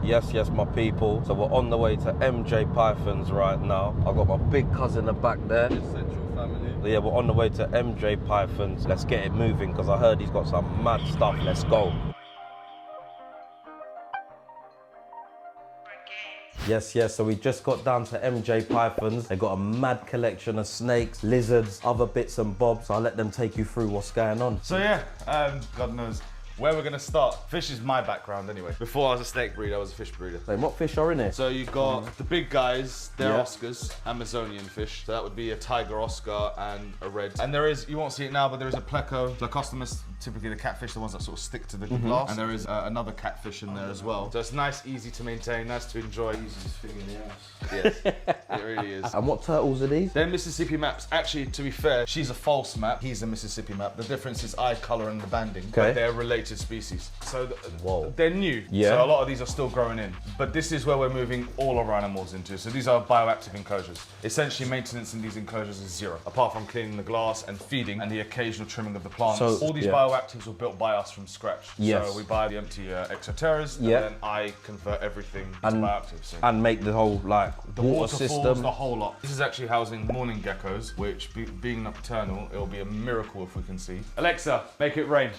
Yes, my people. So we're on the way to MJ Pythons right now. I've got my big cousin in the back there. Central family. So yeah, we're on the way to MJ Pythons. Let's get it moving because I heard he's got some mad stuff. Let's go. Yes, so we just got down to MJ Pythons. They got a mad collection of snakes, lizards, other bits and bobs. So I'll let them take you through what's going on. So yeah, God knows where we're gonna start. Fish is my background anyway. Before I was a snake breeder, I was a fish breeder. So what fish are in here? So you got the big guys, they're Oscars, Amazonian fish. So that would be a tiger Oscar and a red. And there is, you won't see it now, but there is a pleco, Plecostomus, typically the catfish, the ones that sort of stick to the glass. And there is another catfish in there as well. So it's nice, easy to maintain, nice to enjoy. Easiest thing in the house. Yes, it really is. And what turtles are these? They're Mississippi maps. Actually, to be fair, she's a false map. He's a Mississippi map. The difference is eye color and the banding. Okay. But they're related species. So Whoa. they're new. Yeah. So a lot of these are still growing in. But this is where we're moving all of our animals into. So these are bioactive enclosures. Essentially, maintenance in these enclosures is zero, apart from cleaning the glass and feeding and the occasional trimming of the plants. So, all these bioactives were built by us from scratch. Yes. So we buy the empty exoterras, and then I convert everything into bioactives. So And make the whole like the water waterfalls, system. the whole lot. This is actually housing morning geckos, which being nocturnal, it'll be a miracle if we can see. Alexa, make it rain.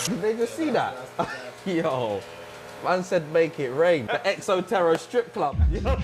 Did they just see that? Yo, man said make it rain. The Exoterra strip club. You know?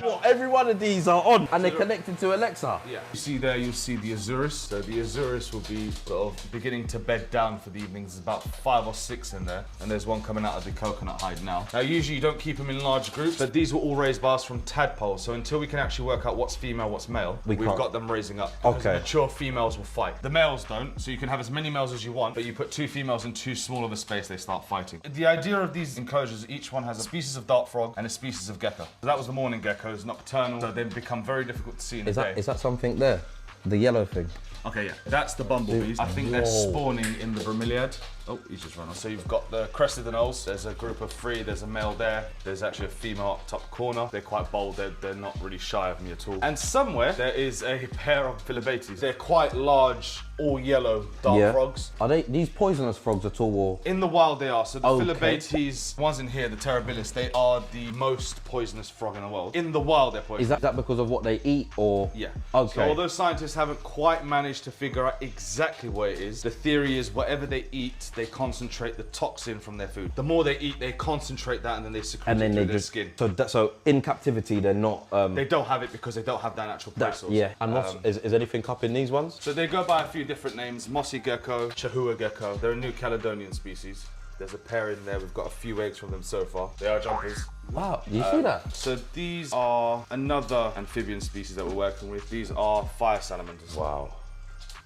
What, every one of these are on and they're connected to Alexa? Yeah. You see there, you'll see the Azurus. So the Azurus will be sort of beginning to bed down for the evenings. There's about 5 or 6 in there. And there's one coming out of the coconut hide now. Now, usually you don't keep them in large groups, but these were all raised by us from tadpoles. So until we can actually work out what's female, what's male, we've got them raising up. Because mature females will fight. The males don't, so you can have as many males as you want, but you put 2 females in too small of a space, they start fighting. The idea of these enclosures, each one has a species of dart frog and a species of gecko. So that was the morning geckos, nocturnal, so they become very difficult to see in the day. Is that something there? The yellow thing? Okay, yeah. That's the bumblebees. I think they're spawning in the bromeliad. Oh, he's just run off. So you've got the crested anoles. There's a group of 3. There's a male there. There's actually a female up top corner. They're quite bold. They're not really shy of me at all. And somewhere there is a pair of philibates. They're quite large, all yellow dart frogs. Are they these poisonous frogs at all? Or? In the wild they are. So the philibates, ones in here, the terribilis, they are the most poisonous frog in the world. In the wild they're poisonous. Is that because of what they eat or? Yeah. Okay. So although scientists haven't quite managed to figure out exactly what it is, the theory is whatever they eat, they concentrate the toxin from their food. The more they eat, they concentrate that and then they secrete it through their skin. So in captivity, they're not... they don't have it because they don't have that natural prey source. Yeah, and is anything up in these ones? So they go by a few different names. Mossy gecko, Chahua gecko. They're a New Caledonian species. There's a pair in there. We've got a few eggs from them so far. They are jumpers. Wow, you see that? So these are another amphibian species that we're working with. These are fire salamanders. Wow.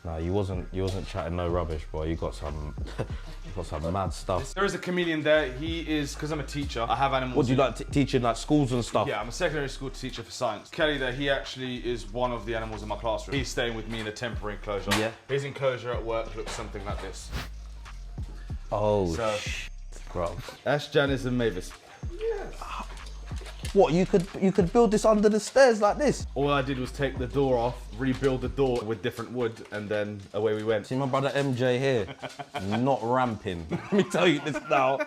No, you wasn't chatting no rubbish, boy. You got some mad stuff. There is a chameleon there. He is, because I'm a teacher, I have animals. What do you like teaching like schools and stuff? Yeah, I'm a secondary school teacher for science. Kelly there, he actually is one of the animals in my classroom. He's staying with me in a temporary enclosure. Yeah. His enclosure at work looks something like this. Oh, bro. That's Janice and Mavis. Yes. What, you could build this under the stairs like this? All I did was take the door off, rebuild the door with different wood, and then away we went. See my brother MJ here, not ramping. Let me tell you this now,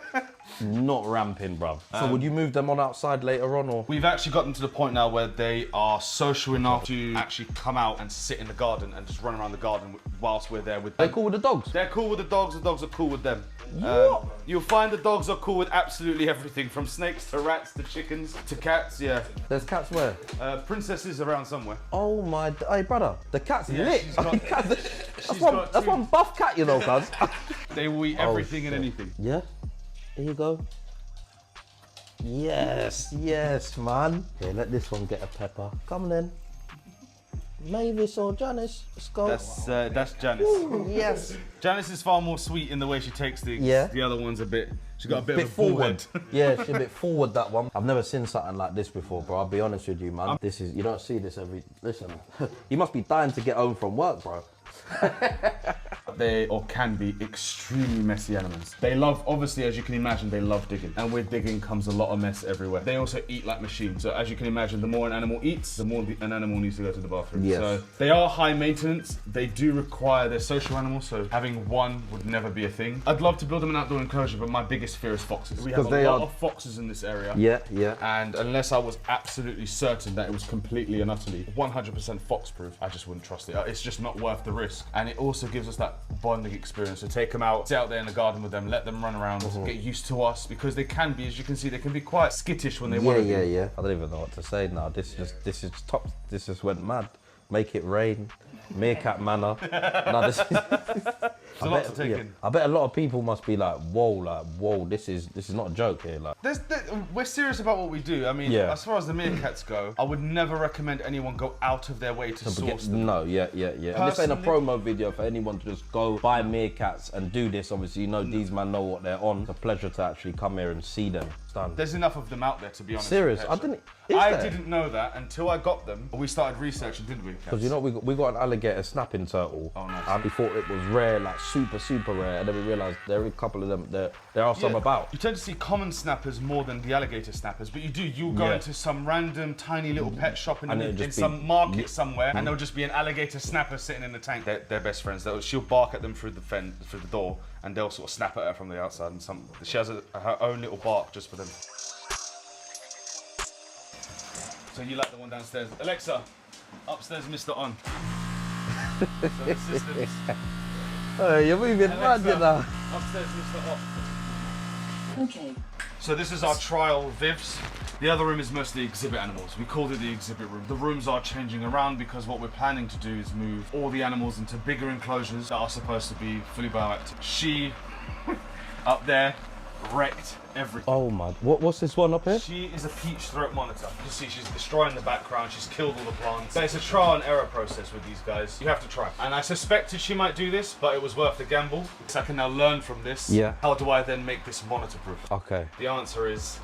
not ramping, bruv. So would you move them on outside later on, or? We've actually gotten to the point now where they are social enough to actually come out and sit in the garden and just run around the garden whilst we're there with them. They're cool with the dogs? They're cool with the dogs are cool with them. What? You'll find the dogs are cool with absolutely everything, from snakes to rats to chickens to cats, yeah. There's cats where? Princesses around somewhere. Oh my, hey brother, the cat's lit. Got, that's one buff cat, you know, cuz. They will eat everything and anything. Yeah, here you go. Yes, man. Yeah, let this one get a pepper. Come on then. Mavis or Janice, let's go. That's Janice. Ooh, yes. Janice is far more sweet in the way she takes things. Yeah. The other one's she's got a bit of a forward. bull head. Yeah, she's a bit forward, that one. I've never seen something like this before, bro. I'll be honest with you, man. You don't see this listen, you must be dying to get home from work, bro. They can be extremely messy animals. They love, obviously, as you can imagine, they love digging. And with digging comes a lot of mess everywhere. They also eat like machines. So as you can imagine, the more an animal eats, the more an animal needs to go to the bathroom. Yes. So they are high maintenance. They do require, they're social animals, so having one would never be a thing. I'd love to build them an outdoor enclosure, but my biggest fear is foxes. We have a lot of foxes in this area. Yeah, yeah. And unless I was absolutely certain that it was completely and utterly 100% fox proof, I just wouldn't trust it. It's just not worth the risk. And it also gives us that bonding experience to take them out, sit out there in the garden with them, let them run around, get used to us, because they can be, as you can see, they can be quite skittish when they want to be. Yeah. I don't even know what to say now. This is top. This just went mad. Make it rain. Meerkat manor. No, this is... It's a lot to take in. I bet a lot of people must be like, whoa, this is not a joke here. Like, we're serious about what we do. I mean, as far as the meerkats go, I would never recommend anyone go out of their way to source them. No, yeah. And this ain't a promo video for anyone to just go buy meerkats and do this. Obviously, you know, these men know what they're on. It's a pleasure to actually come here and see them. There's enough of them out there, to be honest. Serious? I didn't know that until I got them. We started researching, didn't we? Because you know, we got an alligator snapping turtle. Oh, nice. And we thought it was rare, like super rare, and then we realised there are a couple of them. There are some about. You tend to see common snappers more than the alligator snappers, but you'll go into some random tiny little pet shop in some market somewhere, and there'll just be an alligator snapper sitting in the tank. They're best friends. She'll bark at them through the door, and they'll sort of snap at her from the outside. And she has her own little bark just for them. So you like the one downstairs? Alexa, upstairs, Mr. On. So the systems. Oh, you're moving mad, you know. Upstairs, Mr. Off. Okay. So this is our trial vivs. The other room is mostly exhibit animals. We called it the exhibit room. The rooms are changing around because what we're planning to do is move all the animals into bigger enclosures that are supposed to be fully bioactive. She, up there, wrecked everything. Oh my, what's this one up here? She is a peach throat monitor. You can see she's destroying the background, she's killed all the plants. But it's a trial and error process with these guys. You have to try. And I suspected she might do this, but it was worth the gamble. So I can now learn from this. Yeah. How do I then make this monitor proof? Okay. The answer is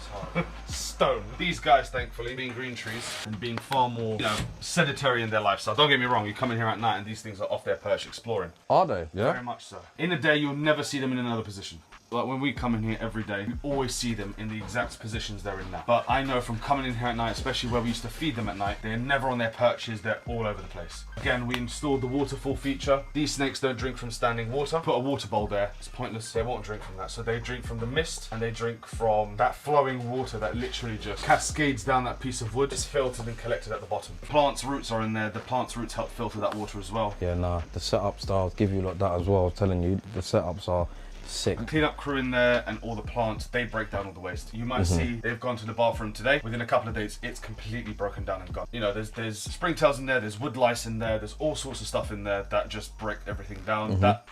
stone. These guys, thankfully, being green trees and being far more, sedentary in their lifestyle. Don't get me wrong, you come in here at night and these things are off their perch exploring. Are they? Yeah. Very much so. In a day, you'll never see them in another position. Like when we come in here every day, we always see them in the exact positions they're in now. But I know from coming in here at night, especially where we used to feed them at night, they're never on their perches, they're all over the place. Again, we installed the waterfall feature. These snakes don't drink from standing water. Put a water bowl there, it's pointless. They won't drink from that. So they drink from the mist and they drink from that flowing water that literally just cascades down that piece of wood. It's filtered and collected at the bottom. The plant's roots are in there. The plant's roots help filter that water as well. Yeah, nah, the setups I'll give you like that as well. I was telling you, the setups are sick. Clean-up crew in there and all the plants, they break down all the waste. You might see they've gone to the bathroom today. Within a couple of days, it's completely broken down and gone. You know, there's springtails in there, there's wood lice in there, there's all sorts of stuff in there that just break everything down. That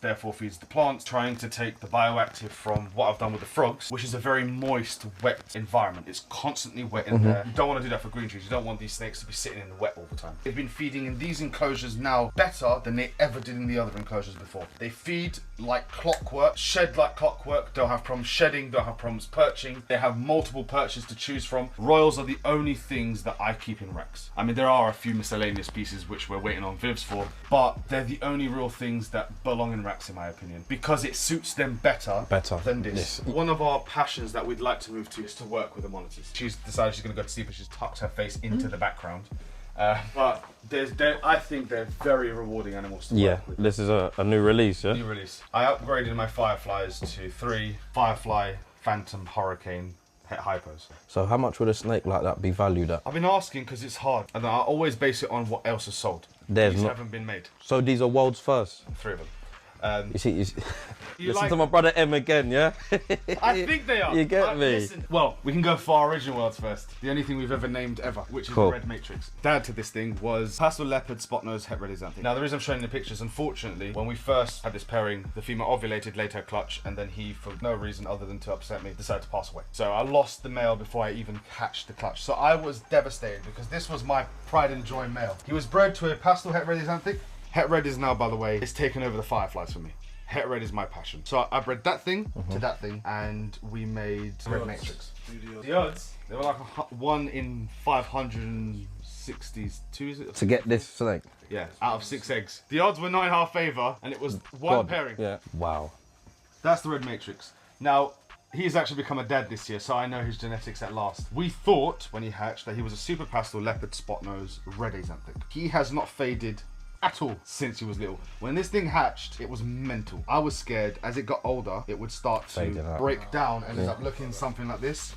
therefore feeds the plants, trying to take the bioactive from what I've done with the frogs, which is a very moist, wet environment. It's constantly wet in there. You don't want to do that for green trees. You don't want these snakes to be sitting in the wet all the time. They've been feeding in these enclosures now better than they ever did in the other enclosures before. They feed like clockwork, shed like clockwork, don't have problems shedding, don't have problems perching. They have multiple perches to choose from. Royals are the only things that I keep in racks. I mean, there are a few miscellaneous pieces which we're waiting on vivs for, but they're the only real things that belong in racks in my opinion, because it suits them better than this. One of our passions that we'd like to move to is to work with the monitors. She's decided she's going to go to sleep and she's tucked her face into the background. But I think they're very rewarding animals to work with. This is a new release, yeah? New release. I upgraded my fireflies to 3 Firefly, Phantom, Hurricane, Hypos. So how much would a snake like that be valued at? I've been asking because it's hard, and I always base it on what else is sold. These haven't been made. So these are world's first? 3 of them. You see, listen to my brother M again, yeah? I think they are. You get me? Listen. Well, we can go for our original worlds first. The only thing we've ever named ever, which is the red matrix. Dad to this thing was pastel leopard, spot nose, het red xanthe. Now the reason I'm showing the pictures, unfortunately, when we first had this pairing, the female ovulated, laid her clutch, and then he, for no reason other than to upset me, decided to pass away. So I lost the male before I even hatched the clutch. So I was devastated because this was my pride and joy male. He was bred to a pastel het red xanthe. Het red is now, by the way, it's taken over the fireflies for me. Het red is my passion. So I bred that thing to that thing, and we made red matrix. The odds, they were like 1 in 562, is it? To get this snake? Yeah, out of 6 eggs. The odds were not in our favour, and it was one pairing. Yeah. Wow. That's the red matrix. Now, he's actually become a dad this year, so I know his genetics at last. We thought, when he hatched, that he was a super pastel leopard spot nose red axanthic. He has not faded at all since he was little. When this thing hatched, it was mental. I was scared. As it got older, it would start to break down and end up looking something like this.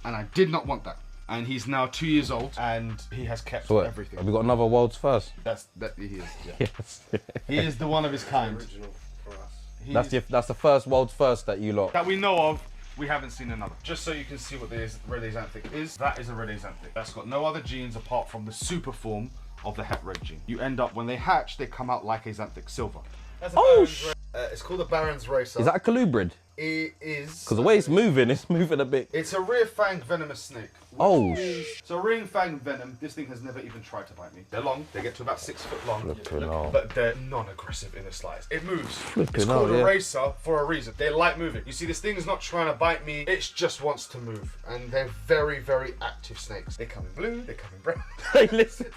And I did not want that. And he's now 2 years old, and he has kept everything. Have we got another world's first? He is. Yeah. Yes. He is the one of his kind. Original for us. That's the first world's first that you lot. That we know of. We haven't seen another. Just so you can see what this red axanthic is, that is a red axanthic. That's got no other genes apart from the super form of the het red gene. You end up, when they hatch, they come out like axanthic silver. That's It's called a Baron's Racer. Is that a colubrid? It is. Because the way it's moving a bit. It's a rear fang venomous snake. Oh. So ring fang venom, this thing has never even tried to bite me. They're long, they get to about 6 foot long, but they're non-aggressive in the slightest. It moves. It's called a racer for a reason. They like moving. You see, this thing is not trying to bite me, it just wants to move. And they're very, very active snakes. They come in blue, they come in brown. Hey, listen,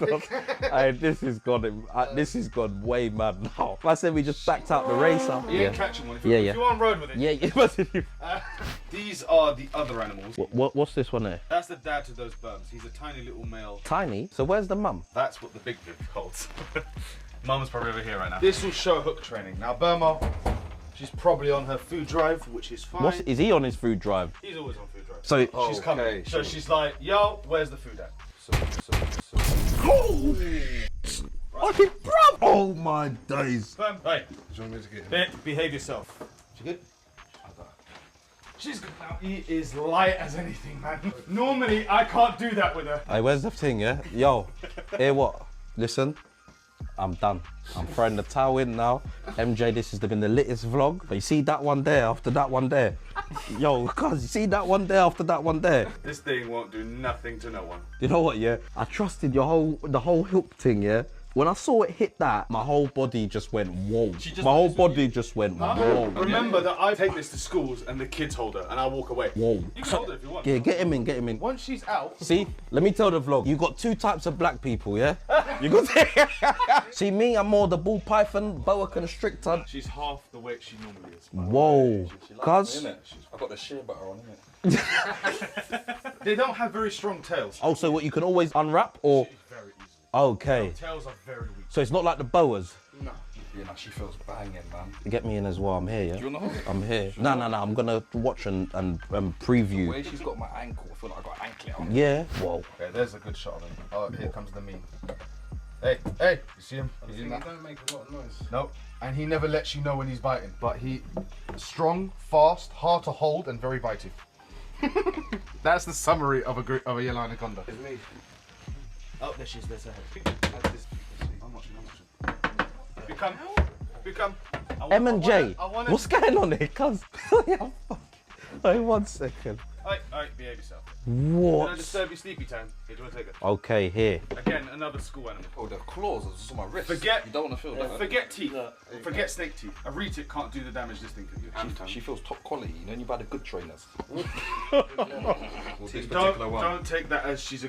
this has gone way mad now. I said we just backed out the racer. You ain't catching one. If you're on road with it. These are the other animals. What's this one here? That's the dad to those burms. He's a tiny little male. Tiny? So where's the mum? That's what the big viv holds. Mum's probably over here right now. This will show hook training. Now Burma, she's probably on her food drive, which is fine. Is he on his food drive? He's always on food drive. So she's coming. So she's like, yo, where's the food at? Oh my days. Hey, Do you want me to get him? behave yourself. She good? She's good now. He is light as anything, man. Normally, I can't do that with her. Hey, where's the thing, yeah? Yo, hear what? Listen, I'm done. I'm throwing the towel in now. MJ, this has been the littest vlog. But you see that one there after that one there? Yo, cuz, you see that one there after that one there? This thing won't do nothing to no one. You know what, yeah? I trusted the whole hook thing, yeah? When I saw it hit that, my whole body just went whoa. My whole body just went whoa. Remember that I take this to schools and the kids hold her and I walk away. Whoa. You can hold her if you want. Yeah, get him in. Once she's out. See, let me tell the vlog. You got 2 types of black people, yeah? You got See me, I'm more the ball python, boa constrictor. She's half the weight she normally is. Whoa. Cuz. I've got the shea butter on, innit? They don't have very strong tails. Oh, so what, you can always unwrap or? Very easily. Okay. Tails are very weak. So it's not like the boas. No. Yeah, no, she feels banging, man. Get me in as well. I'm here, yeah. Do you wanna hold it? I'm here. No. I'm gonna watch and preview. The way she's got my ankle, I feel like I got anklet on. Yeah. Whoa. Okay, there's a good shot of him. Oh, here comes the mean. Hey, you see him? He's in that. Don't make a lot of noise. Nope. And he never lets you know when he's biting. But he strong, fast, hard to hold, and very biting. That's the summary of a yellow anaconda. It's me. Oh, there she is. There's her head. I'm watching. Become. M and J. What's going on here, cuz? Hey, 1 second. Alright, behave yourself. What? Don't disturb your sleepy time. Here, do you want to take it? Okay, here. Again, another school animal. Oh, the claws are just on my wrist. Forget. You don't want to feel that. Forget teeth. Forget snake teeth. A retic can't do the damage this thing can do. She feels top quality. You know, you buy the good trainers. Don't take that as she's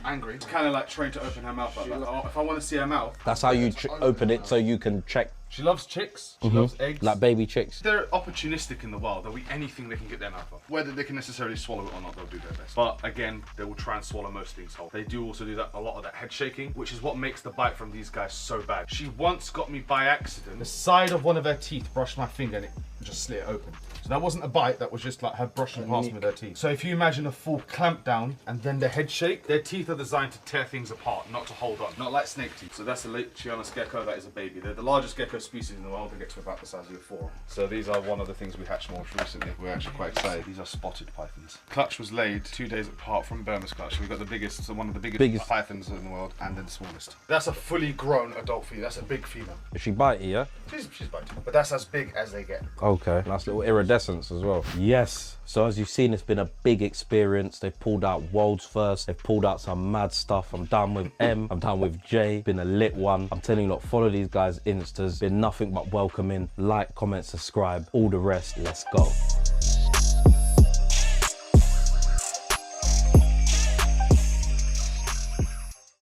angry. It's kind of like trained to open her mouth like that. If I want to see her mouth. That's how you open it so you can check. She loves chicks. She loves eggs. Like baby chicks. They're opportunistic in the wild. They'll eat anything they can get their mouth off. Whether they can necessarily swallow it or not, they'll do their best. But again, they will try and swallow most things whole. They do also do that a lot of that head shaking, which is what makes the bite from these guys so bad. She once got me by accident. The side of one of her teeth brushed my finger and it just slit open. So that wasn't a bite, that was just like her brushing past me with her teeth. So if you imagine a full clamp down and then the head shake, their teeth are designed to tear things apart, not to hold on. Not like snake teeth. So that's a Lechianos gecko, that is a baby. They're the largest gecko species in the world. They get to about the size of your forearm. So these are one of the things we hatched most recently. We're actually quite excited. These are spotted pythons. Clutch was laid 2 days apart from Burma's clutch. We've got the biggest, so one of the biggest pythons in the world, and then the smallest. That's a fully grown adult female. That's a big female. Is she bitey, yeah? She's biting, but that's as big as they get. Okay. Nice little iridescence as well. Yes. So as you've seen, it's been a big experience. They've pulled out world's first. They've pulled out some mad stuff. I'm down with M. I'm down with J. Been a lit one. I'm telling you, lot, follow these guys' Instas. Been nothing but welcoming. Like, comment, subscribe. All the rest. Let's go.